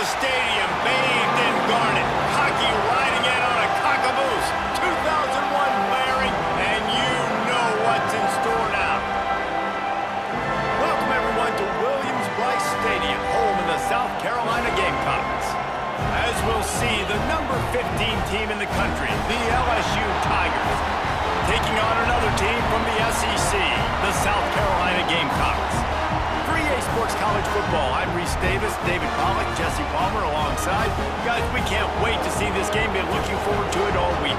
the stadium bathed in garnet. Hockey riding in on a cockaboose. 2001 bearing, and you know what's in store now. Welcome everyone to Williams-Brice Stadium, home of the South Carolina Gamecocks. As we'll see, the number 15 team in the country, the LSU Tigers, taking on another team from the SEC, the South Carolina Gamecocks. For EA Sports College Football, I'm Reese Davis, David Pollack, Jesse Palmer alongside. Guys, we can't wait to see this game. Been looking forward to it all week.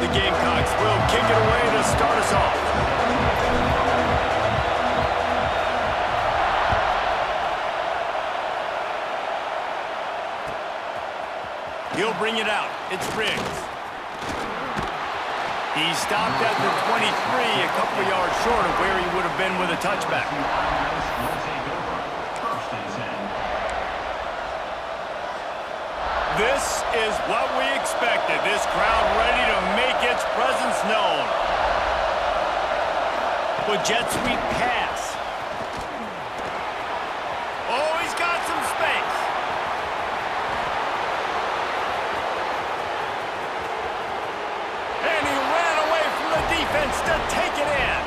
Gamecocks will kick it away to start us off. He'll bring it out. It's Riggs. He stopped at the 23, a couple of yards short of where he would have been with a touchback. This is what we expected. This crowd ready to make its presence known. With jet sweep pass. Oh, he's got some space. And he ran away from the defense to take it in.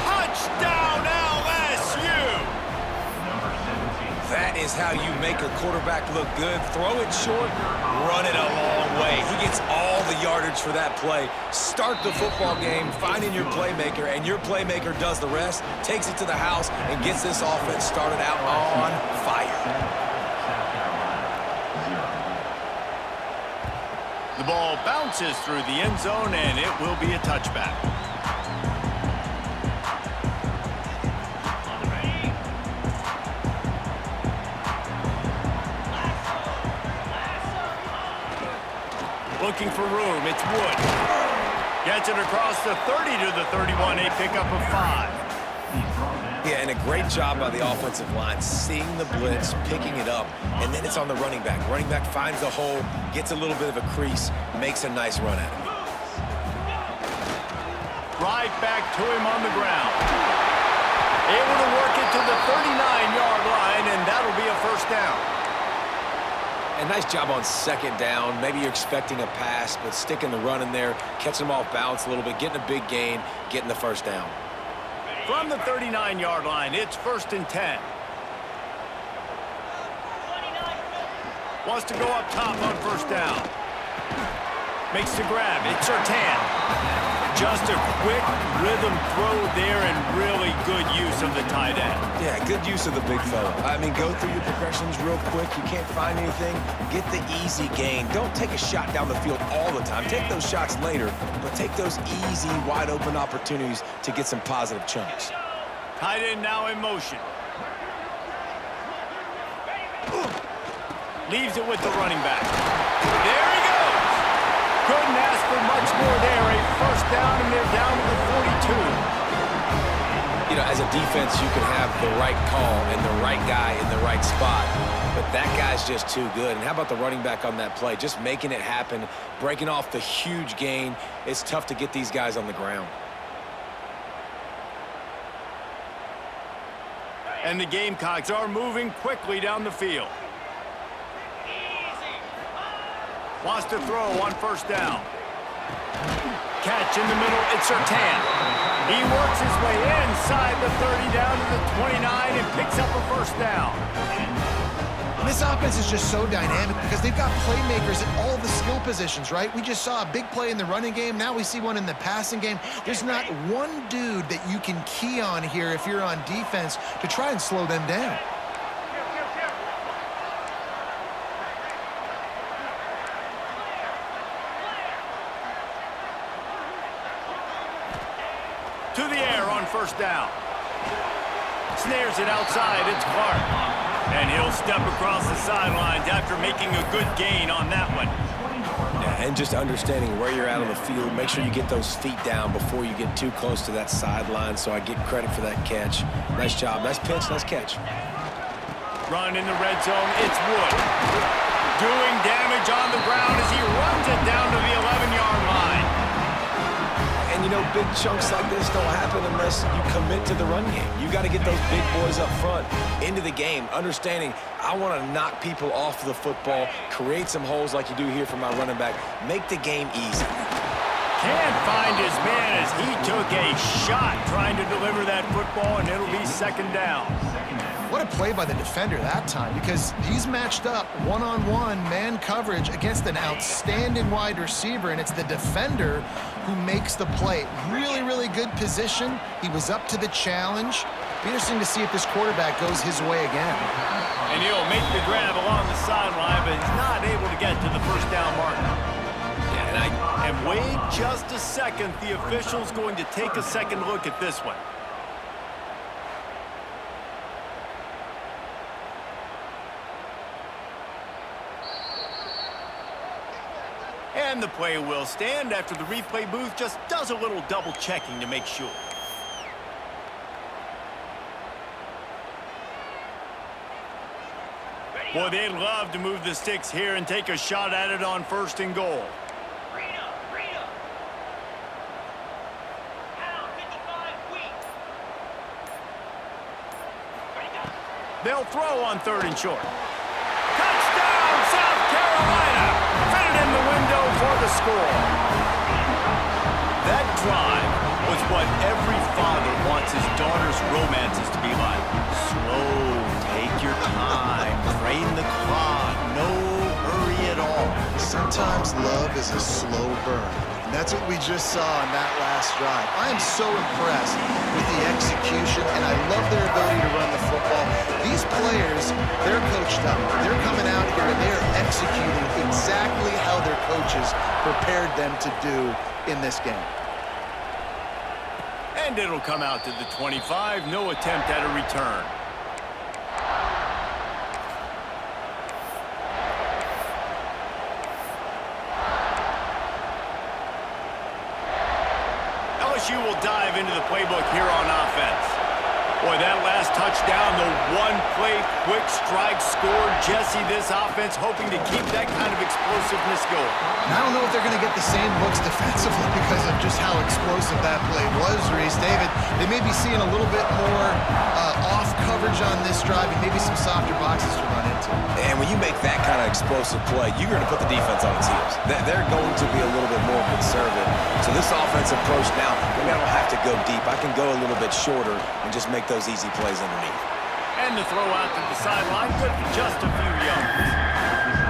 Touchdown, LSU! That is how you make a quarterback look good. Throw it short, run it a long way. He gets all the yardage for that play. Start the football game finding your playmaker, and your playmaker does the rest, takes it to the house, and gets this offense started out on fire. The ball bounces through the end zone, and it will be a touchback. Looking for room, it's Wood. Gets it across the 30 to the 31, a pickup of 5. Yeah, and a great job by the offensive line, seeing the blitz, picking it up, and then it's on the running back. Running back finds a hole, gets a little bit of a crease, makes a nice run at it. Right back to him on the ground. Able to work it to the 39-yard line, and that'll be a first down. A nice job on second down. Maybe you're expecting a pass, but sticking the run in there, catching them off balance a little bit, getting a big gain, getting the first down. From the 39-yard line, it's 1st and 10. Wants to go up top on first down. Makes the grab. It's Surtain. Just a quick rhythm throw there and really good use of the tight end. Yeah, good use of the big fella. I mean, go through your progressions real quick. You can't find anything, get the easy gain. Don't take a shot down the field all the time. Take those shots later, but take those easy, wide-open opportunities to get some positive chunks. Tight end now in motion. Leaves it with the running back. There he goes. Couldn't ask for much more there. A first down, and they're down to the 42. You know, as a defense, you can have the right call and the right guy in the right spot, but that guy's just too good. And how about the running back on that play? Just making it happen, breaking off the huge gain. It's tough to get these guys on the ground. And the Gamecocks are moving quickly down the field. Wants to throw on first down. Catch in the middle, it's Surtain. He works his way inside the 30 down to the 29 and picks up a first down. And this offense is just so dynamic because they've got playmakers at all the skill positions, right? We just saw a big play in the running game. Now we see one in the passing game. There's not one dude that you can key on here if you're on defense to try and slow them down. To the air on first down. Snares it outside, it's Clark. And he'll step across the sidelines after making a good gain on that one. Yeah, and just understanding where you're at on the field. Make sure you get those feet down before you get too close to that sideline, so I get credit for that catch. Nice job. Nice pitch. Nice catch. Run in the red zone. It's Wood. Doing damage on the ground as he runs it down to the 11-yard line. And, you know, big chunks like this don't happen unless you commit to the run game. You got to get those big boys up front into the game, understanding I want to knock people off the football, create some holes like you do here for my running back, make the game easy. Can't find his man as he took a shot trying to deliver that football, and it'll be second down. What a play by the defender that time, because he's matched up one-on-one man coverage against an outstanding wide receiver, and it's the defender who makes the play. Really, really good position. He was up to the challenge. Be interesting to see if this quarterback goes his way again. And he'll make the grab along the sideline, but he's not able to get to the first down marker. And wait just a second. The official's going to take a second look at this one. And the play will stand after the replay booth just does a little double checking to make sure. Boy, they'd love to move the sticks here and take a shot at it on first and goal. They'll throw on third and short. Touchdown, South Carolina! Fitted in the window for the score. That drive was what every father wants his daughter's romances to be like. Slow, take your time, drain the clock, no hurry at all. Sometimes love is a slow burn. And that's what we just saw in that last drive. I am so impressed with the execution, and I love their ability to run the football. These players, they're coached up. They're coming out here, and they're executing exactly how their coaches prepared them to do in this game. And it'll come out to the 25. No attempt at a return. LSU will dive into the playbook here on offense. Boy, that last touchdown, the one-play quick strike scored. Jesse, this offense hoping to keep that kind of explosiveness going. And I don't know if they're going to get the same looks defensively because of just how explosive that play was, Reese. David, they may be seeing a little bit more off coverage on this drive and maybe some softer boxes to run into. And when you make that kind of explosive play, you're going to put the defense on its heels. They're going to be a little bit more conservative. So this offensive approach now, maybe I don't have to go deep. I can go a little bit shorter and just make those easy plays underneath. And the throw out to the sideline, good for just a few yards.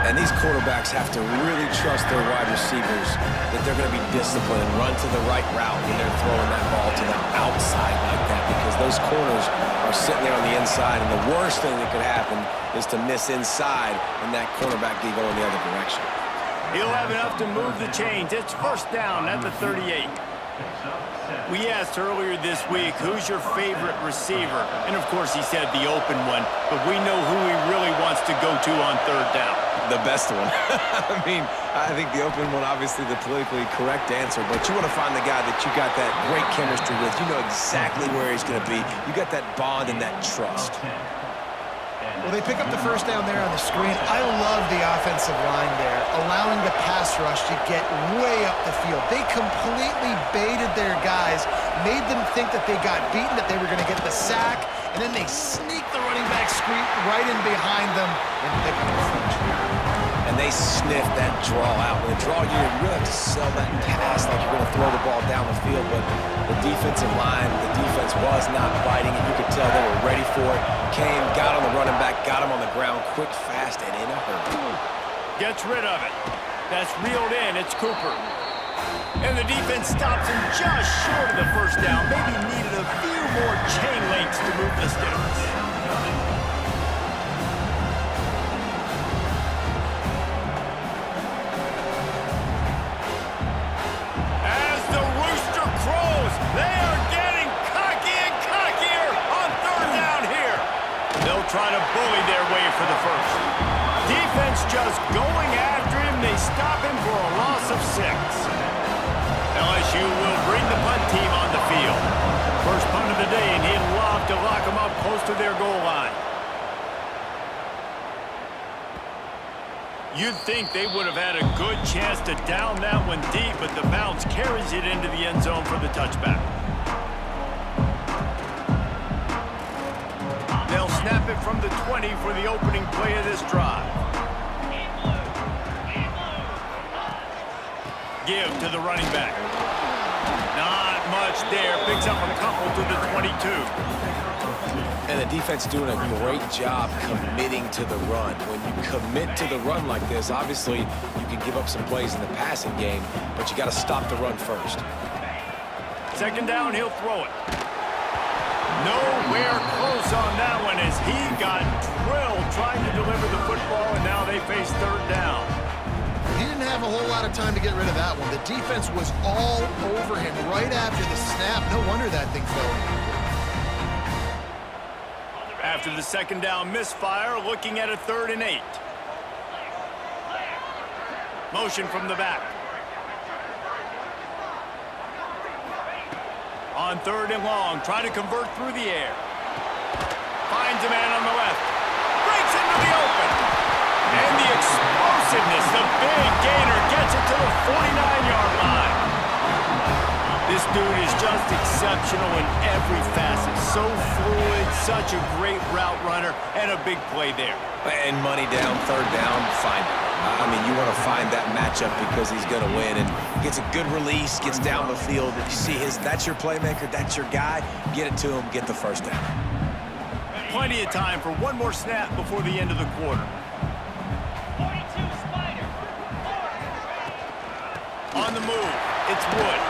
And these quarterbacks have to really trust their wide receivers that they're going to be disciplined and run to the right route when they're throwing that ball to the outside like that, because those corners are sitting there on the inside, and the worst thing that could happen is to miss inside and that cornerback get going the other direction. He'll have enough to move the chains. It's first down at the 38. We asked earlier this week, who's your favorite receiver? And, of course, he said the open one, but we know who he really wants to go to on third down. The best one. I mean, I think the open one, obviously the politically correct answer, but you want to find the guy that you got that great chemistry with. You know exactly where he's going to be. You got that bond and that trust. Well, they pick up the first down there on the screen. I love the offensive line there, allowing the pass rush to get way up the field. They completely baited their guys, made them think that they got beaten, that they were going to get the sack, and then they sneak the running back screen right in behind them and pick up the front. And they sniff that draw out. When they draw you, you really have to sell that pass like you're going to throw the ball down the field, but the defensive line, the defense was not biting it. You could tell they were ready for it. Came, got on the running back, got him on the ground quick, fast, and in a hurry. Gets rid of it. That's reeled in. It's Cooper. And the defense stops him just short of the first down. Maybe needed a few more chain links to move the sticks. As the rooster crows, they are getting cocky and cockier on third down here. They'll try to bully their way for the first. Defense just going after him. They stop him for a loss LSU will bring the punt team on the field. First punt of the day, and he'd love to lock them up close to their goal line. You'd think they would have had a good chance to down that one deep, but the bounce carries it into the end zone for the touchback. They'll snap it from the 20 for the opening play of this drive. Give to the running back. Not much there. Picks up a couple to the 22. And the defense doing a great job committing to the run. When you commit to the run like this, obviously you can give up some plays in the passing game, but you got to stop the run first. Second down, he'll throw it. Nowhere close on that one as he got drilled trying to deliver the football, and now they face third down. He didn't have a whole lot of time to get rid of that one. The defense was all over him right after the snap. No wonder that thing fell in. After the second down misfire, looking at a 3rd and 8. Motion from the back. On 3rd and long, trying to convert through the air. Finds a man on the left. Breaks into the open. And the explosiveness, the big gainer gets it to the 49-yard line. This dude is just exceptional in every facet. So fluid, such a great route runner, and a big play there. And money down, 3rd down, find it. I mean, you want to find that matchup because he's going to win. And gets a good release, gets down the field. You see that's your playmaker, that's your guy. Get it to him, get the first down. Plenty of time for one more snap before the end of the quarter. On the move, it's Wood.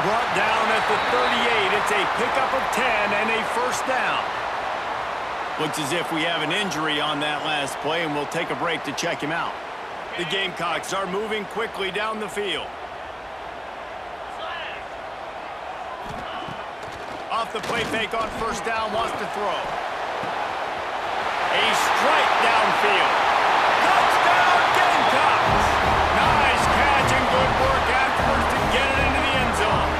Brought down at the 38. It's a pickup of 10 and a first down. Looks as if we have an injury on that last play, and we'll take a break to check him out. The Gamecocks are moving quickly down the field. Off the play fake on first down, wants to throw. A strike downfield. Touchdown Gamecocks! Nice catch and good work afterwards to get it into the end zone.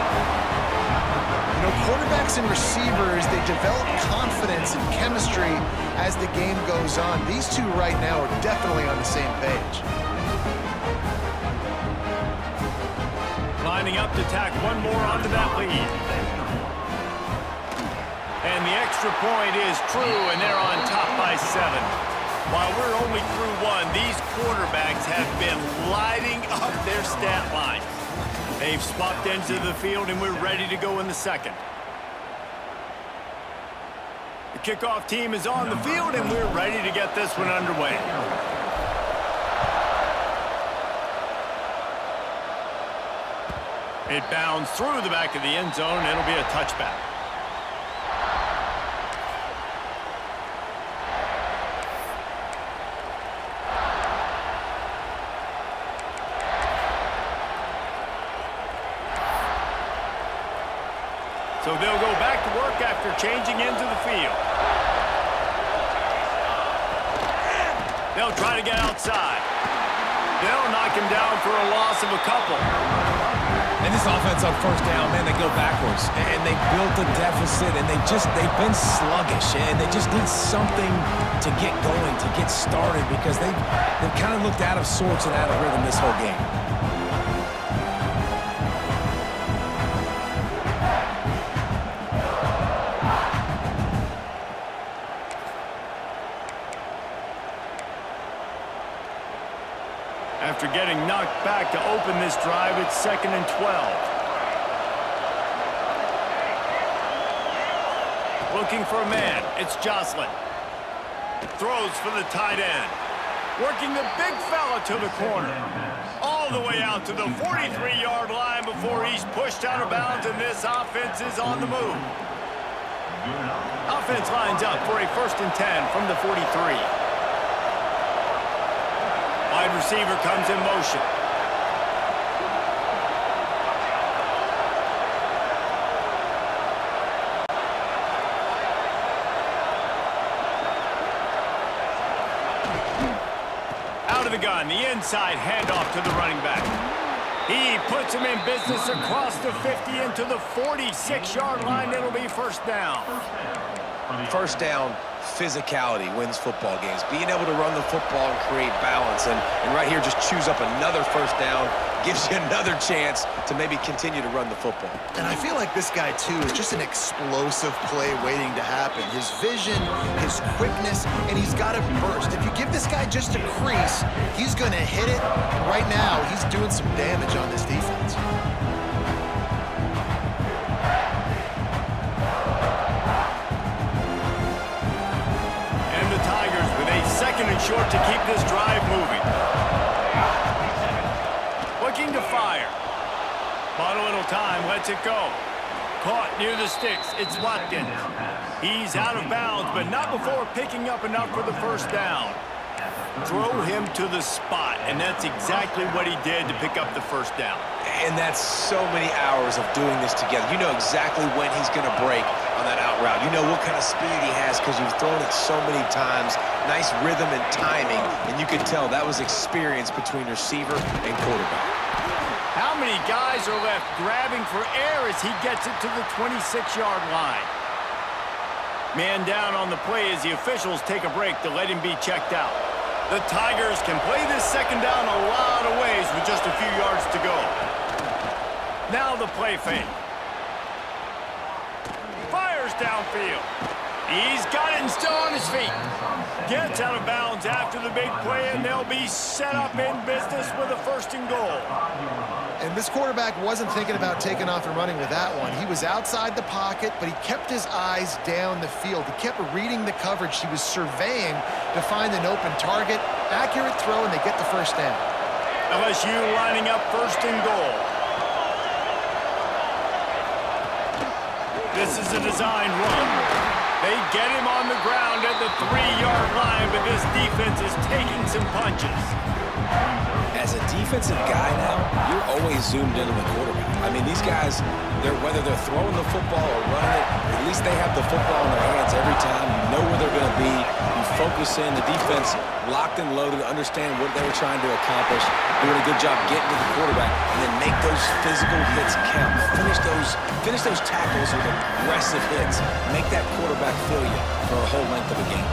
You know, quarterbacks and receivers, they develop confidence and chemistry as the game goes on. These two right now are definitely on the same page. Lining up to tack one more onto that lead. And the extra point is true, and they're on top by 7. While we're only through one, these quarterbacks have been lighting up their stat line. They've swapped ends of the field, and we're ready to go in the second. The kickoff team is on the field, and we're ready to get this one underway. It bounds through the back of the end zone. It'll be a touchback. So they'll go back to work after changing into the field. They'll try to get outside. They'll knock him down for a loss of a couple. And this offense on first down, man, they go backwards. And they built a deficit, and they've been sluggish. And they just need something to get going, to get started, because they've kind of looked out of sorts and out of rhythm this whole game. After getting knocked back to open this drive, it's 2nd and 12. Looking for a man. It's Jocelyn. Throws for the tight end. Working the big fella to the corner. All the way out to the 43-yard line before he's pushed out of bounds, and this offense is on the move. Offense lines up for a 1st and 10 from the 43. Wide receiver comes in motion. Out of the gun, the inside handoff to the running back. He puts him in business across the 50 into the 46-yard line. It'll be first down. First down, physicality wins football games. Being able to run the football and create balance. And right here, just choose up another first down. Gives you another chance to maybe continue to run the football. And I feel like this guy, too, is just an explosive play waiting to happen. His vision, his quickness, and he's got to burst. If you give this guy just a crease, he's going to hit it. And right now, he's doing some damage on this defense. And the Tigers with a second and short to keep this drive moving. Looking to fire. Bought a little time, lets it go. Caught near the sticks, it's Watkins. He's out of bounds, but not before picking up enough for the first down. Throw him to the spot, and that's exactly what he did to pick up the first down. And that's so many hours of doing this together. You know exactly when he's going to break on that out route. You know what kind of speed he has because you've thrown it so many times. Nice rhythm and timing, and you could tell that was experience between receiver and quarterback. How many guys are left grabbing for air as he gets it to the 26-yard line? Man down on the play as the officials take a break to let him be checked out. The Tigers can play this second down a lot of ways with just a few yards to go. Now the play fake. Fires downfield. He's got it and still on his feet. Gets out of bounds after the big play, and they'll be set up in business with a first and goal. And this quarterback wasn't thinking about taking off and running with that one. He was outside the pocket, but he kept his eyes down the field. He kept reading the coverage. He was surveying to find an open target. Accurate throw, and they get the first down. LSU lining up first and goal. This is a designed run. They get him on the ground at the 3-yard line, but this defense is taking some punches. As a defensive guy now, you're always zoomed in on the quarterback. I mean, these guys, whether they're throwing the football or running it, at least they have the football in their hands every time. You know where they're going to be. You focus in. The defense locked and loaded, understand what they were trying to accomplish, doing a good job getting to the quarterback, and then make those physical hits count. Finish those tackles with aggressive hits. Make that quarterback feel you for a whole length of a game.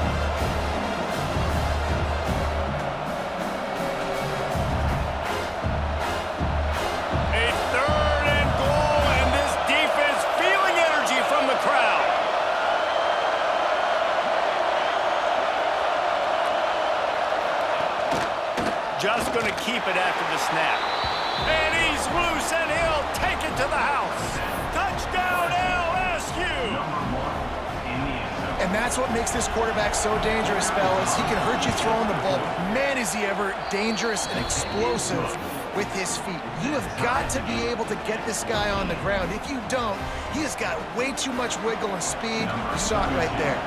Just going to keep it after the snap. And he's loose, and he'll take it to the house. Touchdown, LSU! And that's what makes this quarterback so dangerous, fellas. He can hurt you throwing the ball. Man, is he ever dangerous and explosive with his feet. You have got to be able to get this guy on the ground. If you don't, he has got way too much wiggle and speed. You saw it right there.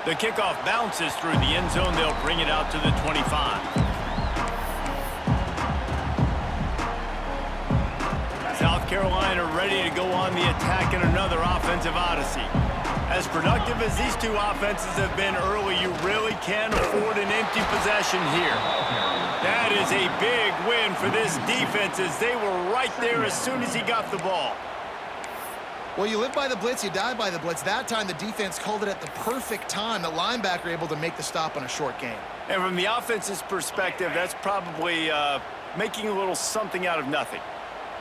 The kickoff bounces through the end zone. They'll bring it out to the 25. South Carolina ready to go on the attack in another offensive odyssey. As productive as these two offenses have been early, you really can't afford an empty possession here. That is a big win for this defense as they were right there as soon as he got the ball. Well, you live by the blitz, you die by the blitz. That time, the defense called it at the perfect time. The linebacker able to make the stop on a short gain. And from the offense's perspective, that's probably making a little something out of nothing.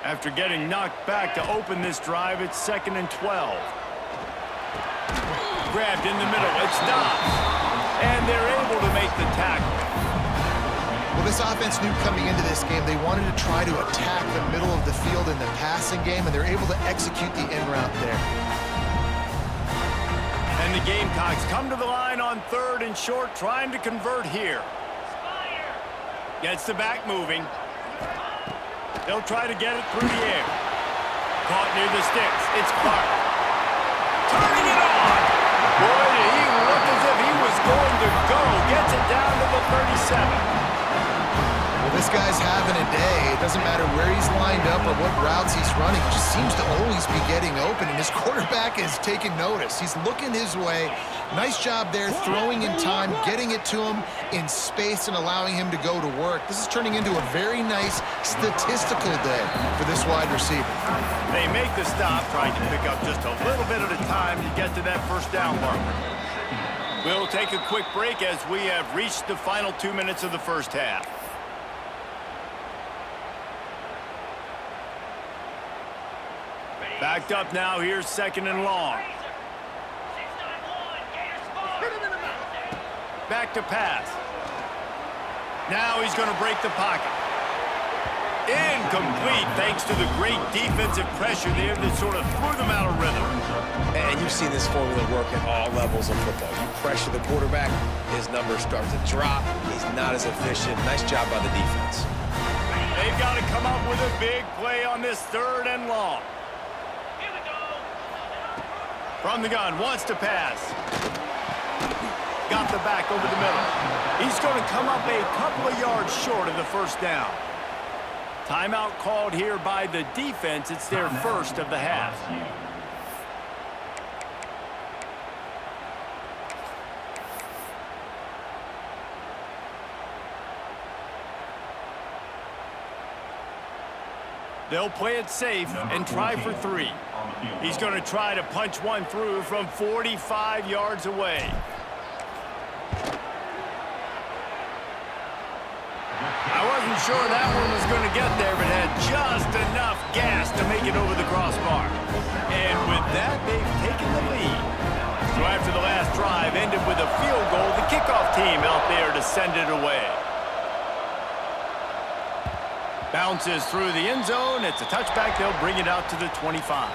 After getting knocked back to open this drive, it's 2nd and 12. Grabbed in the middle, it's Dobbs. And they're able to make the tackle. Well, this offense knew coming into this game they wanted to try to attack the middle of the field in the passing game, and they're able to execute the in route there. And the Gamecocks come to the line on 3rd and short, trying to convert here. Gets the back moving. They'll try to get it through the air. Caught near the sticks. It's Clark. Turning it on. Boy, did he look as if he was going to go. Gets it down to the 37. Well, This guy's having a day. It doesn't matter where he's lined up or what routes he's running. He just seems to always be getting open, and his quarterback is taking notice. He's looking his way. Nice job there, throwing in time, getting it to him in space and allowing him to go to work. This is turning into a very nice statistical day for this wide receiver. They make the stop, trying to pick up just a little bit at a time to get to that first down marker. We'll take a quick break as we have reached the final 2 minutes of the first half. Backed up now, here's 2nd and long. Back to pass. Now he's going to break the pocket. Incomplete, thanks to the great defensive pressure there that sort of threw them out of rhythm. And you've seen this formula work at all levels of football. You pressure the quarterback, his numbers start to drop. He's not as efficient. Nice job by the defense. They've got to come up with a big play on this 3rd and long. From the gun, wants to pass. Got the back over the middle. He's going to come up a couple of yards short of the first down. Timeout called here by the defense. It's their first of the half. They'll play it safe and try for 3. He's going to try to punch one through from 45 yards away. I wasn't sure that one was going to get there, but had just enough gas to make it over the crossbar. And with that, they've taken the lead. So after the last drive ended with a field goal, the kickoff team out there to send it away. Bounces through the end zone. It's a touchback. They'll bring it out to the 25.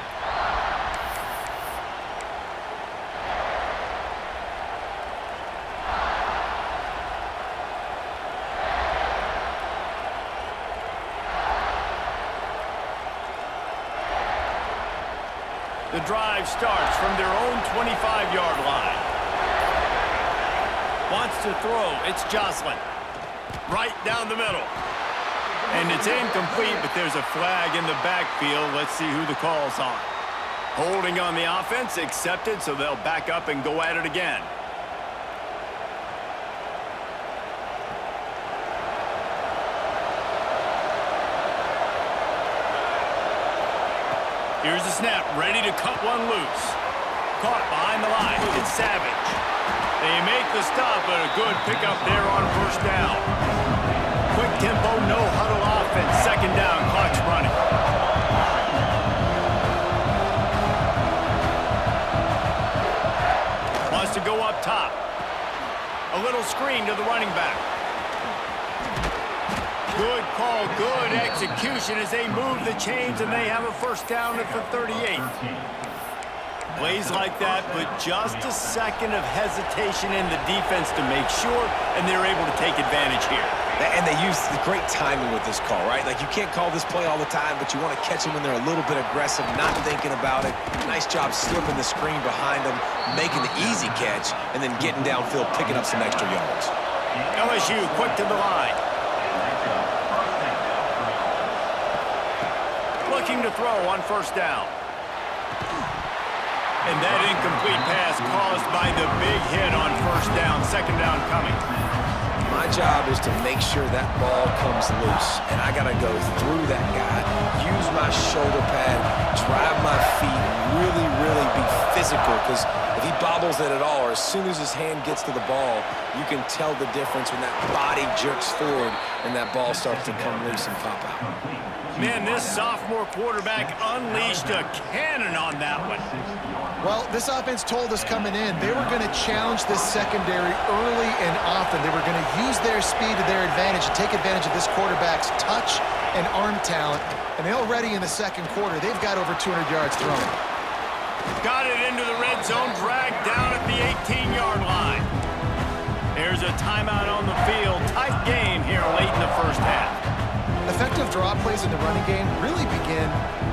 The drive starts from their own 25-yard line. Wants to throw. It's Jocelyn. Right down the middle. And it's incomplete, but there's a flag in the backfield. Let's see who the call's on. Holding on the offense, accepted, so they'll back up and go at it again. Here's the snap, ready to cut one loose. Caught behind the line. It's Savage. They make the stop, but a good pickup there on first down. Quick tempo, no huddle offense. 2nd down, clock's running. Wants to go up top. A little screen to the running back. Good call, good execution as they move the chains, and they have a first down at the 38. Plays like that, but just a second of hesitation in the defense to make sure, and they're able to take advantage here. And they use the great timing with this call, right? Like, you can't call this play all the time, but you want to catch them when they're a little bit aggressive, not thinking about it. Nice job slipping the screen behind them, making the easy catch, and then getting downfield, picking up some extra yards. LSU quick to the line. Looking to throw on first down. And that incomplete pass caused by the big hit on first down. 2nd down coming. My job is to make sure that ball comes loose, and I got to go through that guy, use my shoulder pad, drive my feet, really, really be physical, because if he bobbles it at all, or as soon as his hand gets to the ball, you can tell the difference when that body jerks forward and that ball starts to come loose and pop out. Man, this sophomore quarterback unleashed a cannon on that one. Well, this offense told us coming in they were going to challenge this secondary early and often. They were going to use their speed to their advantage and take advantage of this quarterback's touch and arm talent. And already in the 2nd quarter, they've got over 200 yards thrown. Got it into the red zone, dragged down at the 18-yard line. There's a timeout on the field. Tight game here late in the first half. Effective draw plays in the running game really begin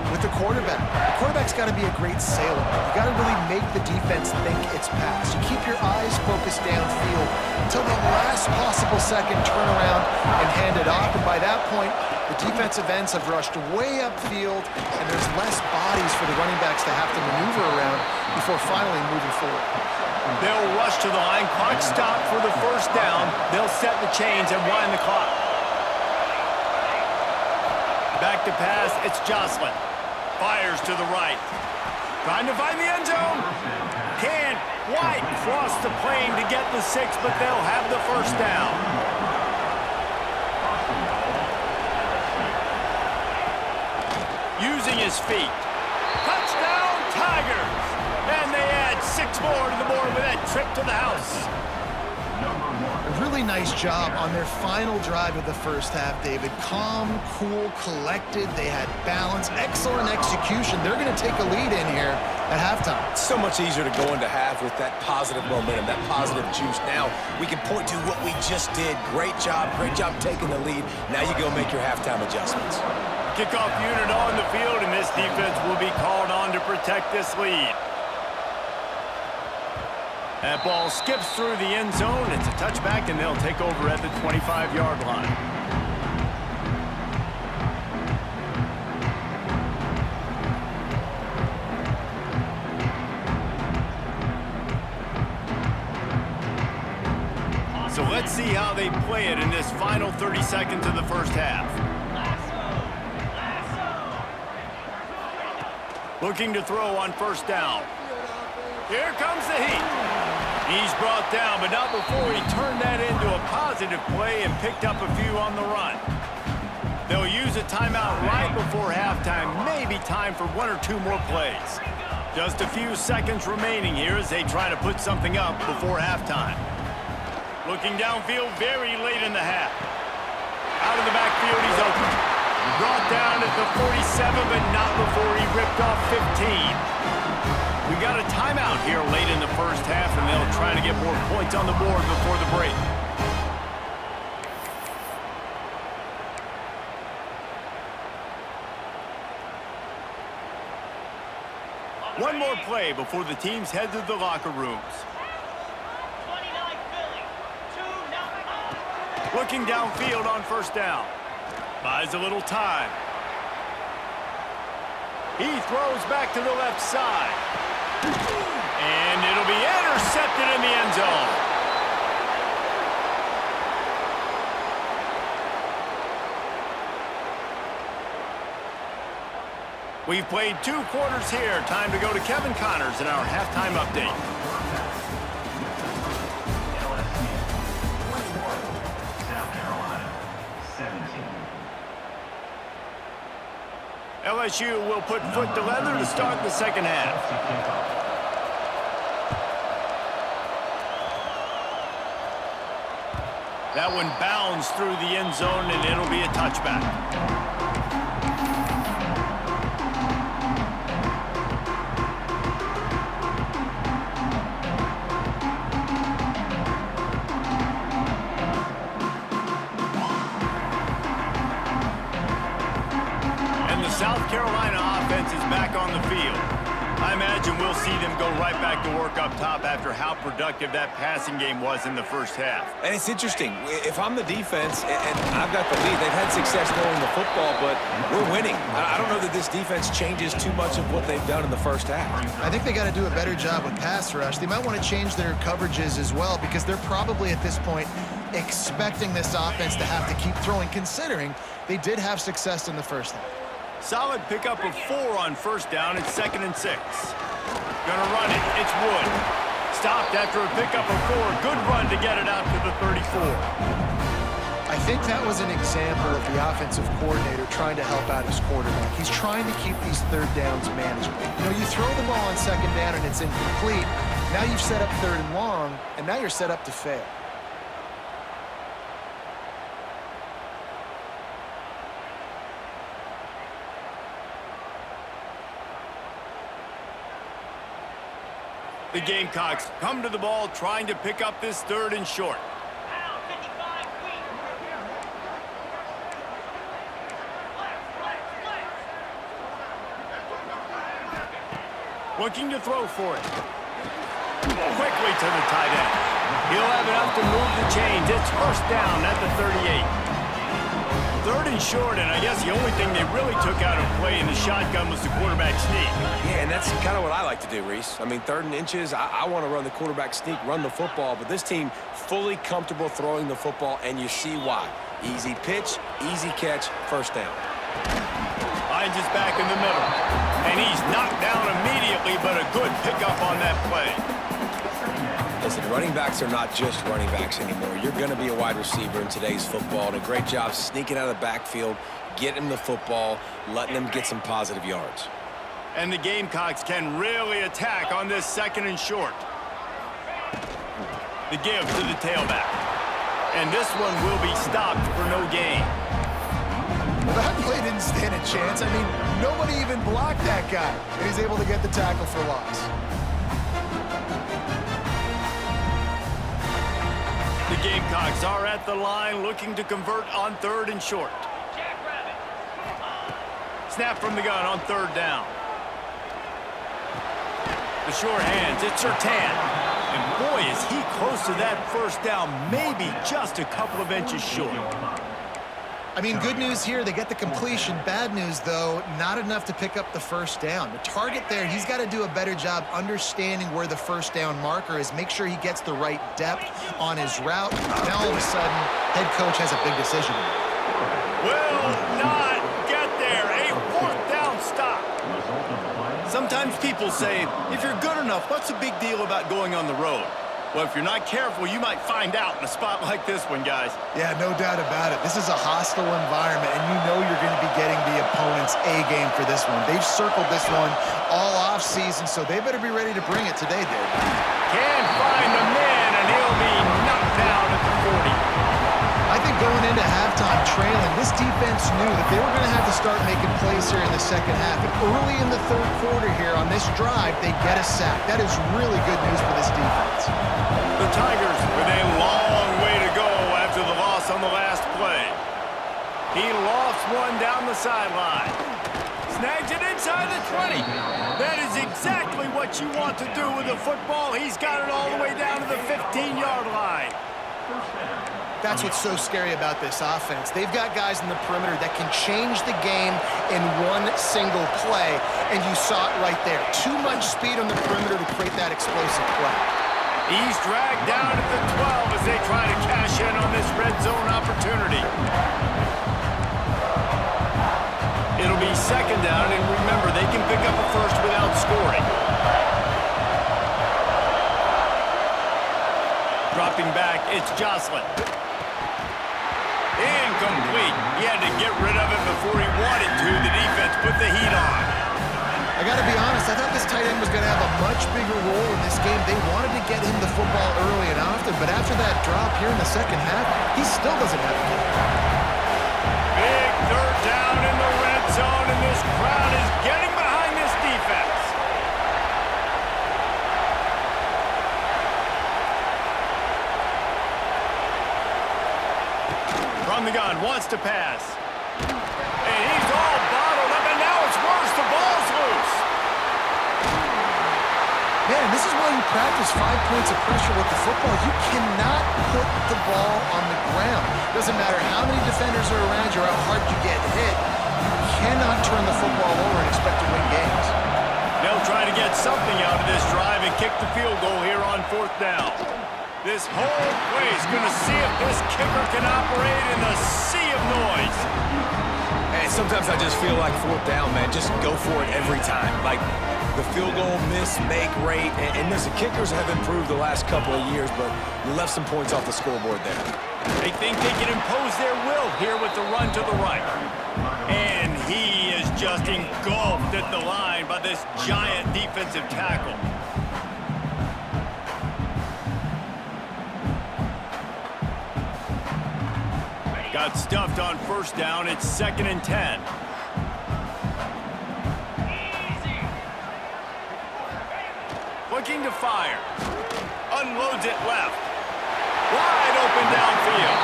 with the quarterback. The quarterback's got to be a great sailor. You got to really make the defense think it's pass. You keep your eyes focused downfield until the last possible second, turn around and hand it off. And by that point, the defensive ends have rushed way upfield, and there's less bodies for the running backs to have to maneuver around before finally moving forward. They'll rush to the line. Clock stop for the first down. They'll set the chains and wind the clock. Back to pass. It's Jocelyn. Fires to the right. Trying to find the end zone. Can't quite cross the plane to get the 6, but they'll have the first down. Using his feet. Touchdown, Tigers! And they add 6 more to the board with that trip to the house. A really nice job on their final drive of the first half, David. Calm, cool, collected. They had balance, excellent execution. They're going to take a lead in here at halftime. It's so much easier to go into half with that positive momentum, that positive juice. Now we can point to what we just did. Great job taking the lead. Now you go make your halftime adjustments. Kickoff unit on the field, and this defense will be called on to protect this lead. That ball skips through the end zone. It's a touchback, and they'll take over at the 25-yard line. So let's see how they play it in this final 30 seconds of the first half. Looking to throw on first down. Here comes the heat. He's brought down, but not before he turned that into a positive play and picked up a few on the run. They'll use a timeout right before halftime. Maybe time for 1 or 2 more plays. Just a few seconds remaining here as they try to put something up before halftime. Looking downfield very late in the half. Out of the backfield, he's open. Brought down at the 47, but not before he ripped off 15. We got a timeout here late in the first half, and they'll try to get more points on the board before the break. One more play before the teams head to the locker rooms. Looking downfield on first down. Buys a little time. He throws back to the left side. And it'll be intercepted in the end zone. We've played 2 quarters here. Time to go to Kevin Connors in our halftime update. LSU will put foot to leather to start the second half. That one bounds through the end zone, and it'll be a touchback. South Carolina offense is back on the field. I imagine we'll see them go right back to work up top after how productive that passing game was in the first half. And it's interesting. If I'm the defense and I've got the lead, they've had success throwing the football, but we're winning. I don't know that this defense changes too much of what they've done in the first half. I think they got to do a better job with pass rush. They might want to change their coverages as well, because they're probably at this point expecting this offense to have to keep throwing, considering they did have success in the first half. Solid pickup of 4 on first down. It's 2nd and 6. Gonna run it. It's Wood. Stopped after a pickup of 4. Good run to get it out to the 34. I think that was an example of the offensive coordinator trying to help out his quarterback. He's trying to keep these third downs manageable. You know, you throw the ball on second down and it's incomplete. Now you've set up 3rd and long, and now you're set up to fail. The Gamecocks come to the ball trying to pick up this 3rd and short. Looking to throw for it. Quickly to the tight end. He'll have enough to move the chains. It's first down at the 38. Third and short, and I guess the only thing they really took out of play in the shotgun was the quarterback sneak. Yeah, and that's kind of what I like to do, Reese. I mean, 3rd and inches, I want to run the quarterback sneak, run the football, but this team fully comfortable throwing the football, and you see why. Easy pitch, easy catch, first down. Finds his back in the middle, and he's knocked down immediately, but a good pickup on that play. Listen, running backs are not just running backs anymore. You're going to be a wide receiver in today's football, and a great job sneaking out of the backfield, getting him the football, letting him get some positive yards. And the Gamecocks can really attack on this 2nd and short. The give to the tailback. And this one will be stopped for no gain. Well, that play didn't stand a chance. I mean, nobody even blocked that guy. And he's able to get the tackle for loss. The Gamecocks are at the line looking to convert on 3rd and short. Snap from the gun on 3rd down. The short hands, it's Surtain. And boy, is he close to that first down, maybe just a couple of inches short. I mean, good news here, they get the completion. Bad news, though, not enough to pick up the first down. The target there, he's got to do a better job understanding where the first down marker is, make sure he gets the right depth on his route. Now, all of a sudden, head coach has a big decision to make. Will not get there. A 4th down stop. Sometimes people say, if you're good enough, what's the big deal about going on the road? Well, if you're not careful, you might find out in a spot like this one, guys. Yeah, no doubt about it. This is a hostile environment, and you know you're going to be getting the opponent's A-game for this one. They've circled this one all offseason, so they better be ready to bring it today, Dave. Can't find the man, and he'll be knocked down at the 40. I think going into halftime trailing, this defense knew that they were going to have to start making plays here in the second half. And early in the 3rd quarter here on this drive, they get a sack. That is really good news for this defense. The Tigers with a long way to go after the loss on the last play. He lofts one down the sideline. Snags it inside the 20. That is exactly what you want to do with the football. He's got it all the way down to the 15-yard line. That's what's so scary about this offense. They've got guys in the perimeter that can change the game in one single play, and you saw it right there. Too much speed on the perimeter to create that explosive play. He's dragged down at the 12 as they try to cash in on this red zone opportunity. It'll be 2nd down, and remember, they can pick up a first without scoring. Dropping back, it's Jocelyn. Incomplete. He had to get rid of it before he wanted to. The defense put the heat on. I got to be honest, I thought this tight end was going to have a much bigger role in this game. They wanted to get him the football early and often, but after that drop here in the second half, he still doesn't have it. Big 3rd down in the red zone, and this crowd is getting behind this defense. From the gun, wants to pass. And he's all bottled up, and now it's worse. The ball's loose. Man, this is why you practice 5 points of pressure with the football. You cannot put the ball on the ground. Doesn't matter how many defenders are around you or how hard you get hit. You cannot turn the football over and expect to win games. They'll try to get something out of this drive and kick the field goal here on 4th down. This whole place going to see if this kicker can operate in the sea of noise. And sometimes I just feel like 4th down, man. Just go for it every time. Like the field goal miss, make rate. And listen, kickers have improved the last couple of years, but you left some points off the scoreboard there. They think they can impose their will here with the run to the right. And he is just engulfed at the line by this giant defensive tackle. Got stuffed on 1st down. It's 2nd and 10. Looking to fire. Unloads it left. Wide open downfield.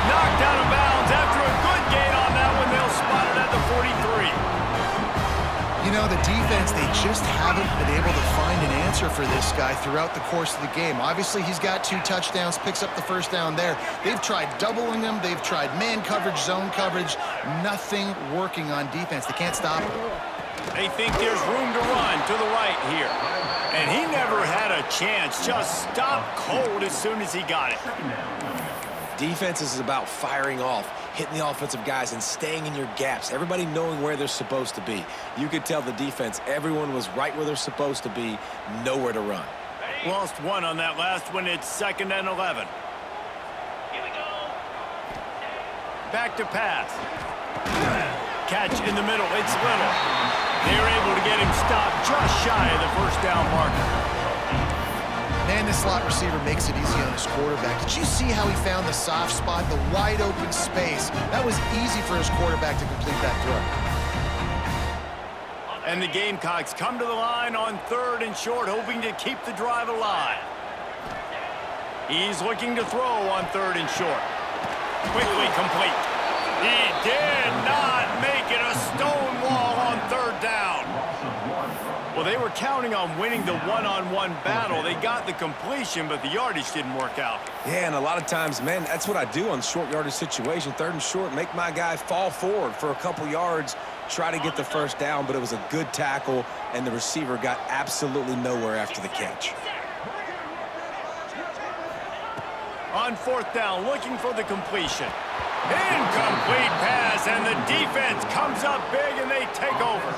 Knocked out of bounds after a good gain on that one. They'll spot it at the 43. You know, know, the defense, they just haven't been able to find an answer for this guy throughout the course of the game. Obviously, he's got 2 touchdowns, picks up the first down there. They've tried doubling him. They've tried man coverage, zone coverage. Nothing working on defense. They can't stop him. They think there's room to run to the right here. And he never had a chance. Just stopped cold as soon as he got it. Defense is about firing off, hitting the offensive guys, and staying in your gaps. Everybody knowing where they're supposed to be. You could tell the defense, everyone was right where they're supposed to be, nowhere to run. Lost 1 on that last one. It's 2nd and 11. Back to pass. Catch in the middle. It's Little. They're able to get him stopped just shy of the first down marker. Man, this slot receiver makes it easy on his quarterback. Did you see how he found the soft spot, the wide open space? That was easy for his quarterback to complete that throw. And the Gamecocks come to the line on 3rd and short, hoping to keep the drive alive. He's looking to throw on 3rd and short. Quickly complete. He did not make it. A stone wall on 3rd down. Well, they were counting on winning the one-on-one battle. They got the completion, but the yardage didn't work out. Yeah, and a lot of times, man, that's what I do on short yardage situation. 3rd and short, make my guy fall forward for a couple yards, try to get the first down, but it was a good tackle, and the receiver got absolutely nowhere after the catch. On 4th down, looking for the completion. Incomplete pass, and the defense comes up big, and they take over.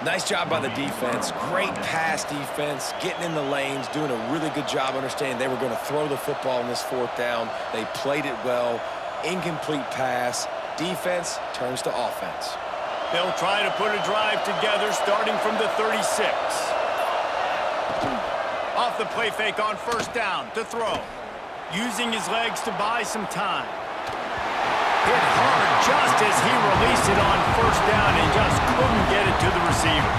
Nice job by the defense. Great pass defense, getting in the lanes, doing a really good job understanding they were going to throw the football in this 4th down. They played it well. Incomplete pass. Defense turns to offense. They'll try to put a drive together starting from the 36. Off the play fake on 1st down to throw. Using his legs to buy some time. Hit hard just as he released it on 1st down and just couldn't get it to the receiver.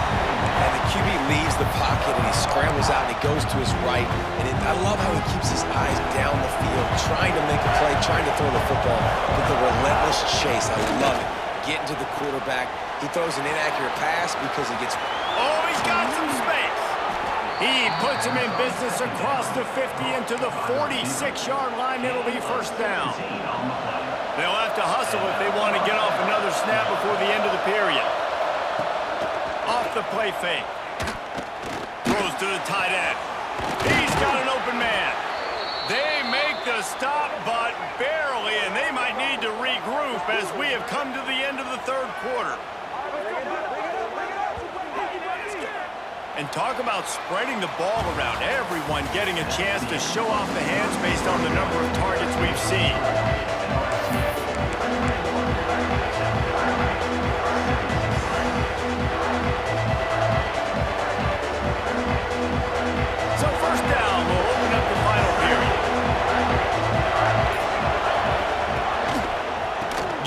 And the QB leaves the pocket and he scrambles out and he goes to his right. And I love how he keeps his eyes down the field, trying to make a play, trying to throw the football with the relentless chase. I love it. Getting to the quarterback. He throws an inaccurate pass because he gets... Oh, he's got some space. He puts him in business across the 50 into the 46-yard line. It'll be 1st down. They'll have to hustle if they want to get off another snap before the end of the period. Off the play fake. Throws to the tight end. He's got an open man. They make the stop, but barely, and they might need to regroup as we have come to the end of the 3rd quarter. And talk about spreading the ball around. Everyone getting a chance to show off the hands based on the number of targets we've seen. So 1st down will open up the final period.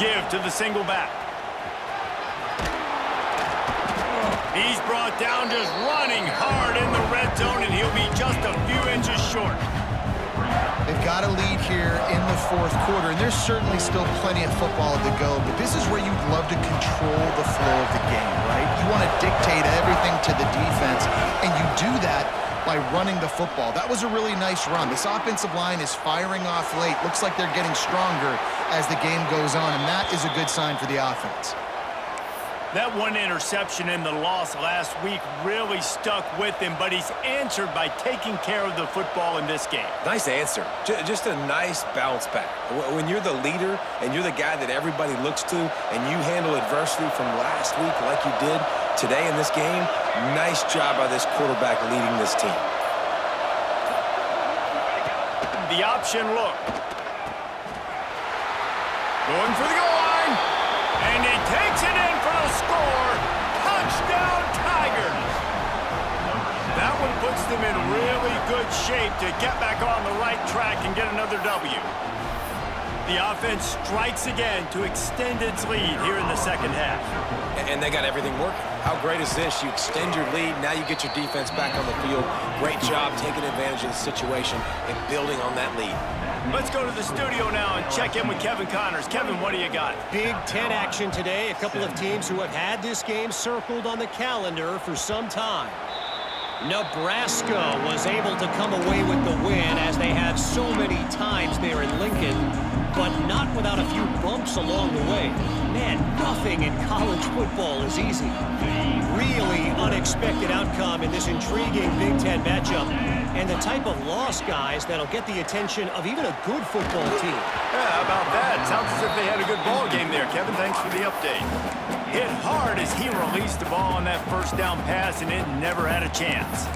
Give to the single back. He's brought down just running hard in the red zone, and he'll be just a few inches short. They've got a lead here in the 4th quarter, and there's certainly still plenty of football to go, but this is where you'd love to control the flow of the game, right? You want to dictate everything to the defense, and you do that by running the football. That was a really nice run. This offensive line is firing off late. Looks like they're getting stronger as the game goes on, and that is a good sign for the offense. That one interception in the loss last week really stuck with him, but he's answered by taking care of the football in this game. Nice answer. Just a nice bounce back. When you're the leader and you're the guy that everybody looks to and you handle adversity from last week like you did today in this game, nice job by this quarterback leading this team. The option look. Going for the goal line. And he takes it in for the score. Touchdown, Tigers. That one puts them in really good shape to get back on the right track and get another W. The offense strikes again to extend its lead here in the second half. And they got everything working. How great is this? You extend your lead, now you get your defense back on the field. Great job taking advantage of the situation and building on that lead. Let's go to the studio now and check in with Kevin Connors. Kevin, what do you got? Big Ten action today. A couple of teams who have had this game circled on the calendar for some time. Nebraska was able to come away with the win, as they have so many times there in Lincoln, but not without a few bumps along the way. Man, nothing in college football is easy. Really unexpected outcome in this intriguing Big Ten matchup, and the type of loss, guys, that'll get the attention of even a good football team. Yeah, how about that? Sounds as if they had a good ball game there, Kevin. Thanks for the update. Hit hard as he released the ball on that first down pass, and it never had a chance.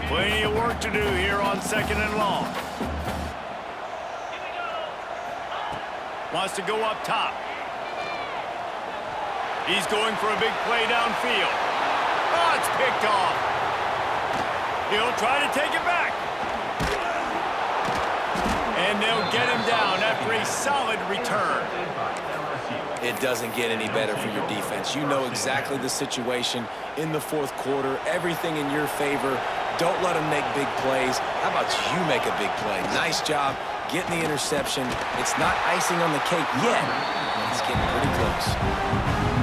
Plenty of work to do here on 2nd and long. Wants to go up top. He's going for a big play downfield. Oh, it's picked off. He'll try to take it back. And they'll get him down after a solid return. It doesn't get any better for your defense. You know exactly the situation in the fourth quarter. Everything in your favor. Don't let them make big plays. How about you make a big play? Nice job getting the interception. It's not icing on the cake yet, but it's getting pretty close.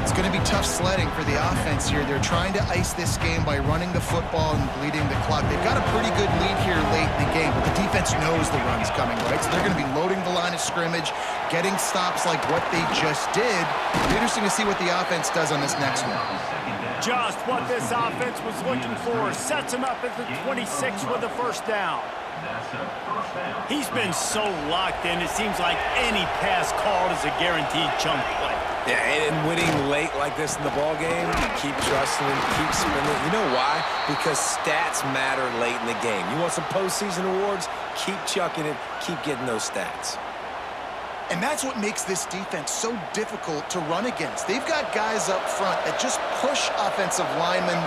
It's going to be tough sledding for the offense here. They're trying to ice this game by running the football and bleeding the clock. They've got a pretty good lead here late in the game, but the defense knows the run's coming, right? So they're going to be loading the line of scrimmage, getting stops like what they just did. It'll be interesting to see what the offense does on this next one. Just what this offense was looking for. Sets him up at the 26 with the first down. He's been so locked in, it seems like any pass called is a guaranteed chunk play. Yeah, and winning late like this in the ball game, keep trusting him, keep spinning. You know why? Because stats matter late in the game. You want some postseason awards? Keep chucking it, keep getting those stats. And that's what makes this defense so difficult to run against. They've got guys up front that just push offensive linemen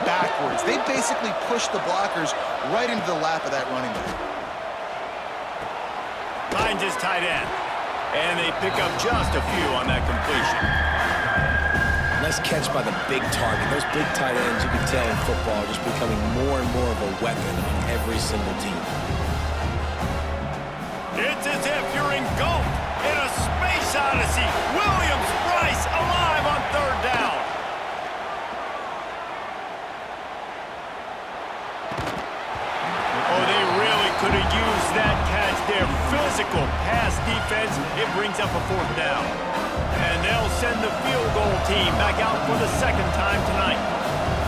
backwards. They basically push the blockers right into the lap of that running back. Finds his tight end. And they pick up just a few on that completion. Nice catch by the big target. Those big tight ends, you can tell in football, are just becoming more and more of a weapon on every single team. It's as if you're engulfed in a space odyssey. Williams-Brice alive on 3rd down. Oh, they really could have used that catch there. Physical pass defense. It brings up a 4th down. And they'll send the field goal team back out for the 2nd time tonight.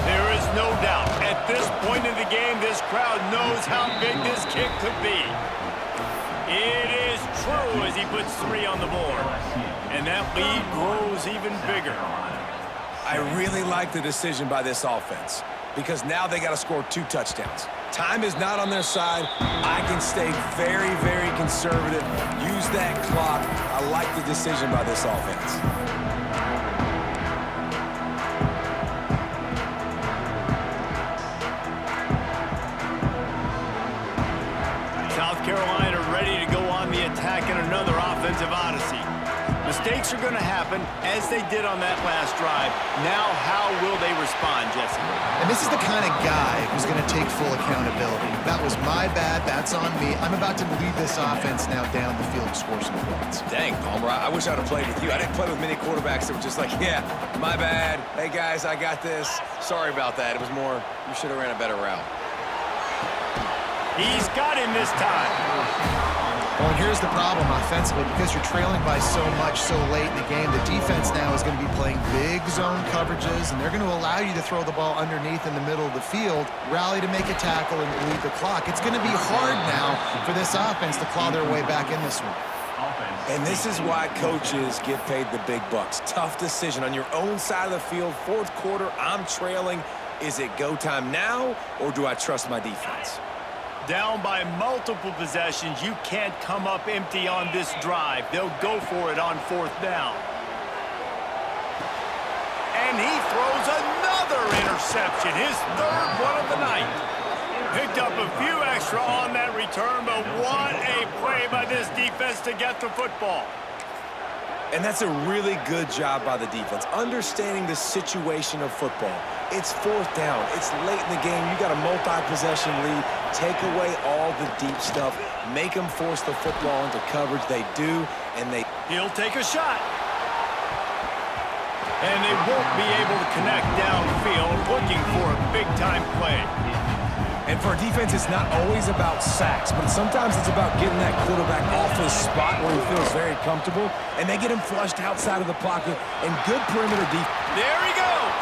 There is no doubt, at this point in the game, this crowd knows how big this kick could be. It is true as he puts 3 on the board. And that lead grows even bigger. I really like the decision by this offense because now they got to score 2 touchdowns. Time is not on their side. I can stay very, very conservative. Use that clock. I like the decision by this offense. South Carolina ready to go on the attack in another offensive odyssey. Mistakes are going to happen, as they did on that last drive. Now, how will they respond, Jesse? And this is the kind of guy who's going to take full accountability. That was my bad. That's on me. I'm about to lead this offense now down the field to score some points. Dang, Palmer, I wish I'd have played with you. I didn't play with many quarterbacks that were just like, yeah, my bad. Hey, guys, I got this. Sorry about that. It was more, you should have ran a better route. He's got him this time. Well, and here's the problem offensively. Because you're trailing by so much so late in the game, the defense now is going to be playing big zone coverages, and they're going to allow you to throw the ball underneath in the middle of the field, rally to make a tackle, and bleed the clock. It's going to be hard now for this offense to claw their way back in this one. And this is why coaches get paid the big bucks. Tough decision on your own side of the field. 4th quarter, I'm trailing. Is it go time now, or do I trust my defense? Down by multiple possessions, you can't come up empty on this drive. They'll go for it on 4th down. And he throws another interception, his third one of the night. Picked up a few extra on that return, but what a play by this defense to get the football. And that's a really good job by the defense, understanding the situation of football. It's fourth down. It's late in the game. You got a multi-possession lead. Take away all the deep stuff. Make them force the football into coverage. They do, and He'll take a shot. And they won't be able to connect downfield, looking for a big-time play. And for a defense, it's not always about sacks, but sometimes it's about getting that quarterback off his spot where he feels very comfortable, and they get him flushed outside of the pocket, and good perimeter defense. There he goes.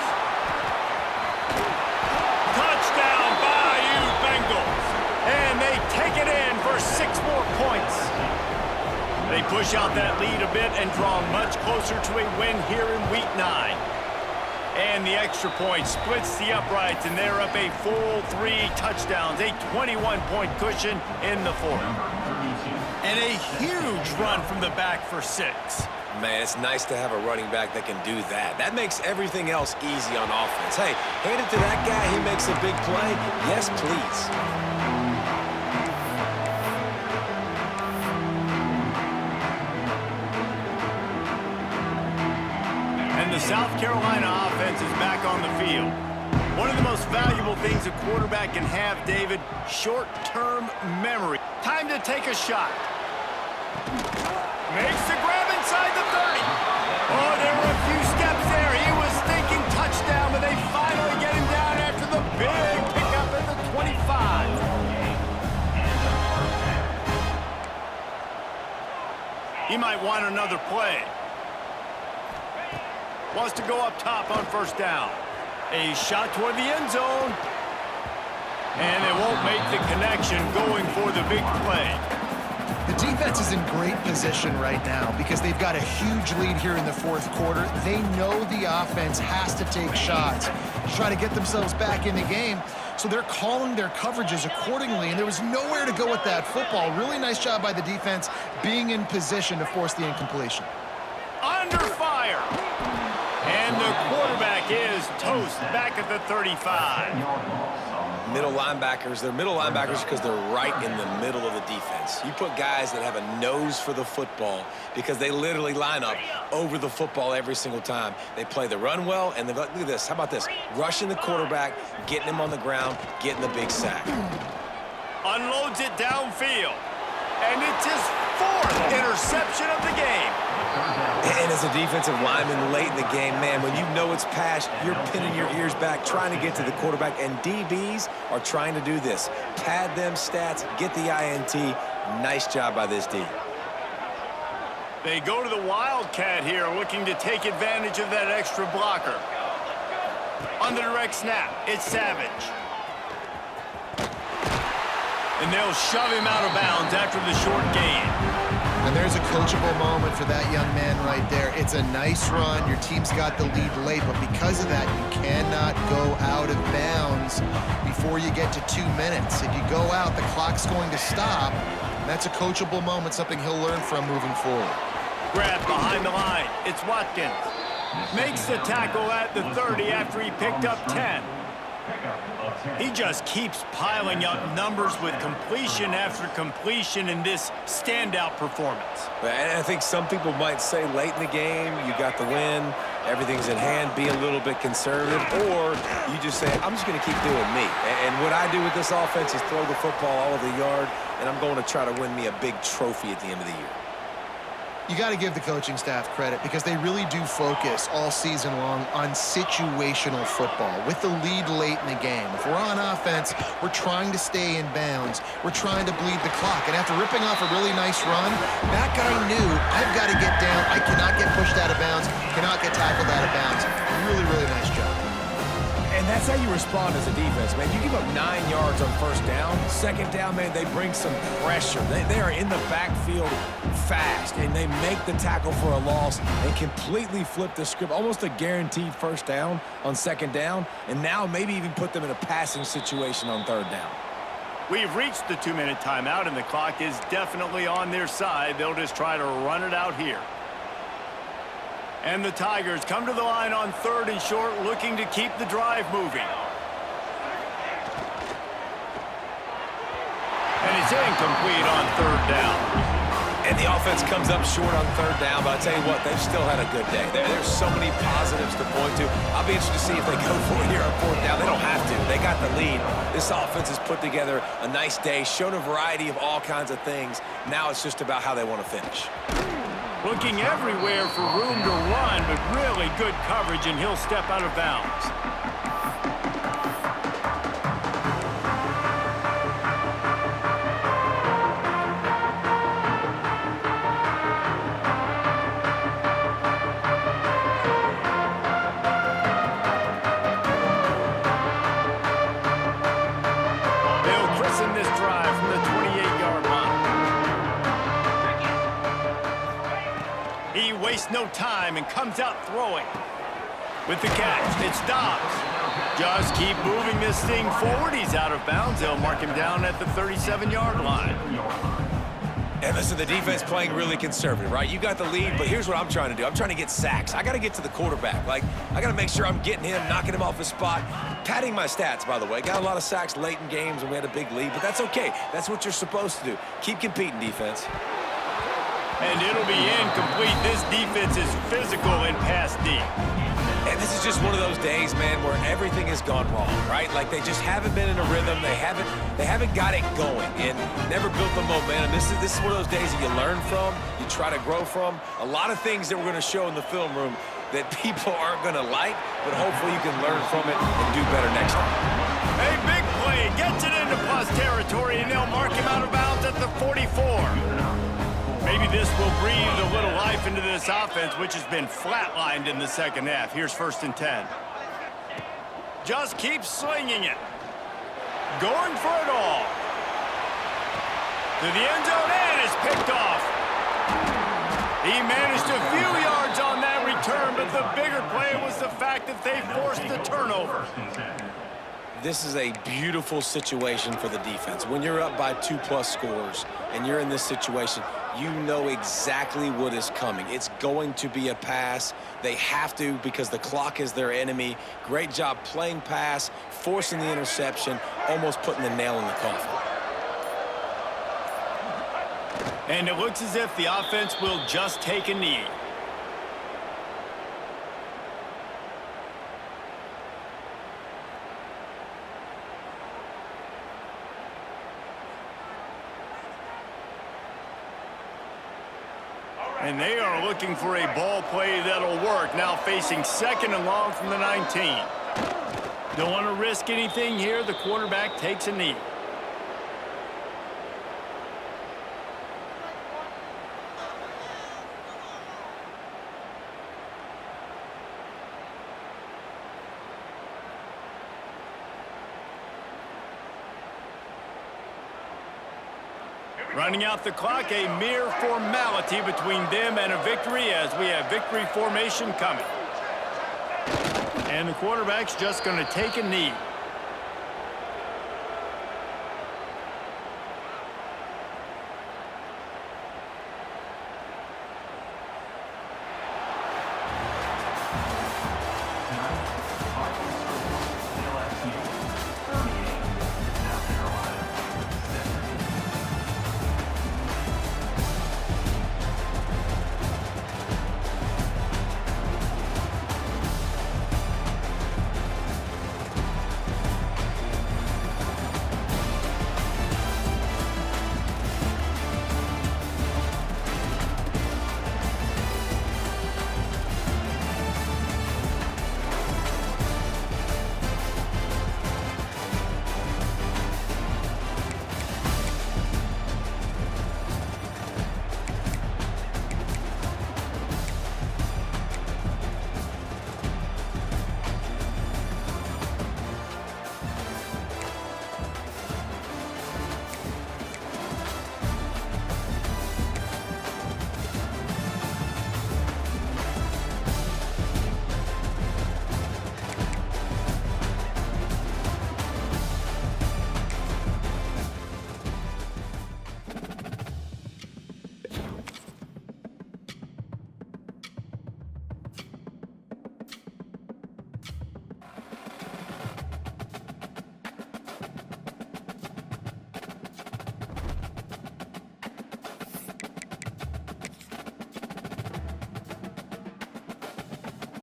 Touchdown, Bayou Bengals. And they take it in for 6 more points. They push out that lead a bit and draw much closer to a win here in Week 9. And the extra point splits the uprights, and they're up a full 3 touchdowns, a 21-point cushion in the fourth. And a huge run from the back for 6. Man, it's nice to have a running back that can do that. That makes everything else easy on offense. Hey, hand it to that guy. He makes a big play. Yes, please. And the South Carolina offense is back on the field. One of the most valuable things a quarterback can have, David, short-term memory. Time to take a shot. Makes the grab inside the 30. Oh, there were a few steps there. He was thinking touchdown, but they finally get him down after the big pickup at the 25. He might want another play. Wants to go up top on first down. A shot toward the end zone. And they won't make the connection going for the big play. The defense is in great position right now because they've got a huge lead here in the fourth quarter. They know the offense has to take shots to try to get themselves back in the game. So they're calling their coverages accordingly, and there was nowhere to go with that football. Really nice job by the defense being in position to force the incompletion. Under fire. And the quarterback is toast back at the 35. Middle linebackers, they're middle linebackers because they're right in the middle of the defense. You put guys that have a nose for the football because they literally line up over the football every single time. They play the run well, and look at this. How about this? Rushing the quarterback, getting him on the ground, getting the big sack. Unloads it downfield. And it's his 4th interception of the game. And as a defensive lineman late in the game, man, when you know it's past, you're pinning your ears back, trying to get to the quarterback, and DBs are trying to do this. Pad them stats, get the INT. Nice job by this D. They go to the Wildcat here, looking to take advantage of that extra blocker. On the direct snap, it's Savage. And they'll shove him out of bounds after the short gain. And there's a coachable moment for that young man right there. It's a nice run. Your team's got the lead late, but because of that, you cannot go out of bounds before you get to 2 minutes. If you go out, the clock's going to stop. That's a coachable moment, something he'll learn from moving forward. Grab behind the line. It's Watkins. Makes the tackle at the 30 after he picked up 10. He just keeps piling up numbers with completion after completion in this standout performance. And I think some people might say late in the game, you got the win, everything's in hand, be a little bit conservative, or you just say, I'm just going to keep doing me. And what I do with this offense is throw the football all over the yard, and I'm going to try to win me a big trophy at the end of the year. You got to give the coaching staff credit because they really do focus all season long on situational football with the lead late in the game. If we're on offense, we're trying to stay in bounds. We're trying to bleed the clock. And after ripping off a really nice run, that guy knew, I've got to get down. I cannot get pushed out of bounds, cannot get tackled out of bounds. Really, really nice job. And that's how you respond as a defense, man. You give up 9 yards on first down. Second down, man, they bring some pressure. They are in the backfield fast, and they make the tackle for a loss and completely flip the script. Almost a guaranteed first down on second down, and now maybe even put them in a passing situation on third down. We've reached the 2-minute timeout, and the clock is definitely on their side. They'll just try to run it out here. And the Tigers come to the line on 3rd and short, looking to keep the drive moving. And it's incomplete on 3rd down. And the offense comes up short on 3rd down, but I tell you what, they've still had a good day. There's so many positives to point to. I'll be interested to see if they go for it here on 4th down. They don't have to. They got the lead. This offense has put together a nice day, shown a variety of all kinds of things. Now it's just about how they want to finish. Looking everywhere for room to run, but really good coverage, and he'll step out of bounds. No time and comes out throwing. With the catch, it's Dobbs. Just keep moving this thing forward. He's out of bounds. They'll mark him down at the 37-yard line. And listen, the defense playing really conservative, right? You got the lead, but here's what I'm trying to do. I'm trying to get sacks. I got to get to the quarterback. Like, I got to make sure I'm getting him, knocking him off his spot. Padding my stats, by the way. Got a lot of sacks late in games when we had a big lead, but that's okay. That's what you're supposed to do. Keep competing, defense. And it'll be incomplete. This defense is physical in pass deep. And this is just one of those days, man, where everything has gone wrong, right? Like they just haven't been in a rhythm. They haven't got it going and never built the momentum. This is one of those days that you learn from, you try to grow from. A lot of things that we're going to show in the film room that people aren't going to like, but hopefully you can learn from it and do better next time. A big play gets it into plus territory, and they'll mark him out of bounds at the 44. Maybe this will breathe a little life into this offense, which has been flatlined in the second half. Here's 1st and 10. Just keep slinging it. Going for it all. To the end zone, and it's picked off. He managed a few yards on that return, but the bigger play was the fact that they forced the turnover. This is a beautiful situation for the defense. When you're up by 2+ scores and you're in this situation, you know exactly what is coming. It's going to be a pass. They have to because the clock is their enemy. Great job playing pass, forcing the interception, almost putting the nail in the coffin. And it looks as if the offense will just take a knee. And they are looking for a ball play that'll work. Now facing 2nd and long from the 19. Don't want to risk anything here. The quarterback takes a knee. Running out the clock, a mere formality between them and a victory as we have victory formation coming. And the quarterback's just going to take a knee.